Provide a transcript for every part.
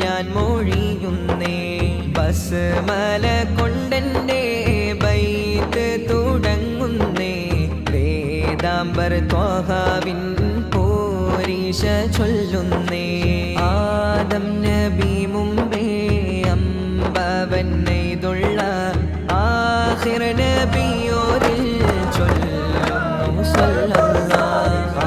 ഞാൻ മൊഴിയുന്നേ ബസ്മല കൊണ്ടെന്റെ ബൈത്ത് തുടങ്ങുന്നേ വേദാംബർ ത്വാഹാവിൻ പോരീശ ചൊല്ലുന്നേ ആദം നബി മുമ്പേ അമ്പവൻ നെയ്തുള്ള ആഖിർ നബിയോരിൽ ചൊല്ലുന്നു സല്ലല്ലാഹു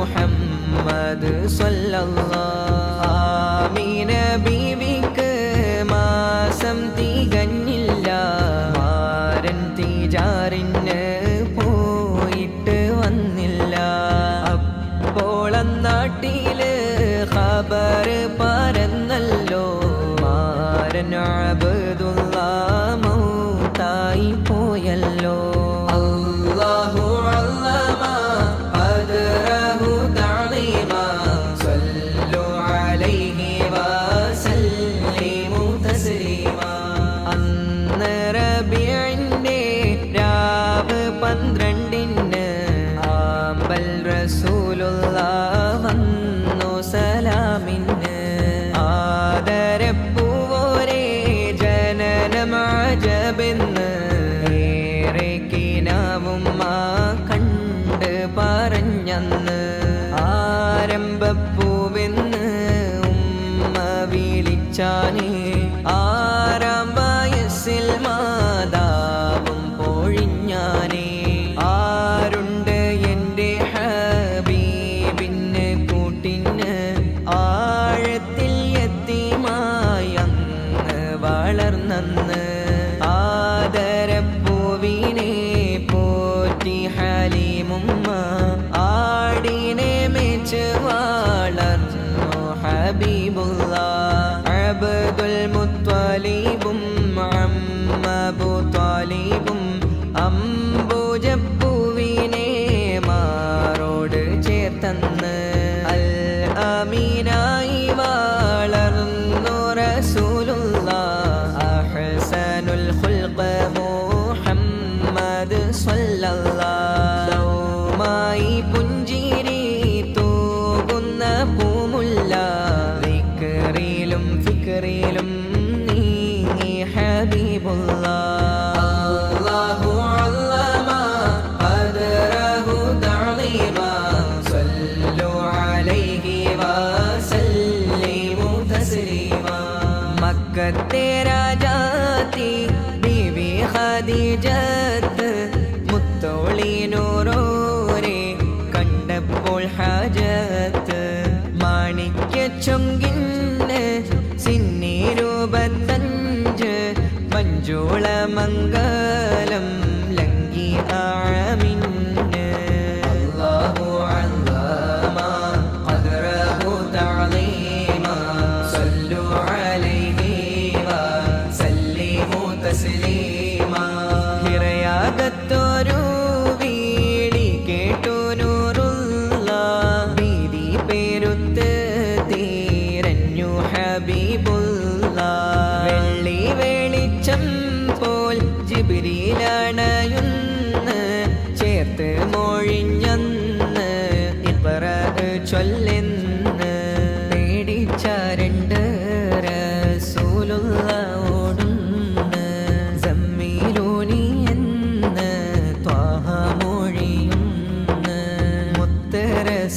മുഹമ്മദ് സ്വല്ലല്ലാഹു ആമീന ബീവിക്ക് മാസം തികഞ്ഞില്ല മാരൻ തിജാറിന് പോയിട്ട് വന്നില്ല അപ്പോൾ നാട്ടില് ഖബർ പരന്നല്ലോ മാരൻ അബ്ദുല്ലാ മൗതായി പോയല്ലോ അല്ലാഹു വന്നു സലാമിന് ആദരപ്പൂവോരേ ജനനമാജബെന്ന് ഏറെ കിനാവും കണ്ട് പറഞ്ഞന്ന് ആരംഭപ്പൂവെന്ന് ഉമ്മ വിളിച്ചാനേ ആറാം വയസ്സിൽ മാതാവും പൊഴിഞ്ഞാനേ ആരുണ്ട് എൻ്റെ ഹബീബിന് കൂട്ടിന് ആഴത്തിൽ എത്തിമായി അങ്ങ് വളർന്നന്ന് ആദരപ്പൂവിനെ പോറ്റി ഹലീമുമ്മ ആടിനെ മേച്ച് വളർന്നു ഹബീബുല്ലാഹ് അബ്ദുൽ മുത്വലിബും അമ്മ താലിബും അംബുജപ്പൂവിനെ മാറോട് ചേർത്തന്ന് അൽ അമീനായി വളർന്നു റസൂലുള്ളാഹ് അഹ്സനുൽ ഖുൽഖ് മുഹമ്മദ് സ്വല്ലല്ലാഹു മായി പുഞ്ചിരി തൂകുന്ന പൂമുല്ല ദിക്റിലും ഫിക്റിലും നീങ്ങി ഹബീബുല്ലാഹ് മക്കത്തെ രാജാത്തി ബീവി ഖദീജത്ത് മുത്തോളിനൂറോരെ കണ്ടപ്പോൾ ഹാജത്ത് മാണിക്യ ചൊങ്കിന് സിന്നിരൂപത്തഞ്ച് മഞ്ജുള മംഗലം ലങ്കി ആമിന് അല്ലാഹു അല്ലമ ഖദ്റഹു തഅലീമ സല്ലു അലൈഹി വസല്ലിമു തസ്ലീമ ഹിറയാകത്തൊരു വീളി കേട്ടു നൂറുല്ലാഹ് വീതി പേരുത്ത് തീരഞ്ഞു ഹബീബുല്ലാഹ് വെള്ളി വെളിച്ചം പോൽ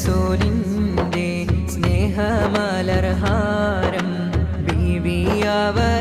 റസൂലിൻ്റെ സ്നേഹമലർഹാരം ബീവിയവർ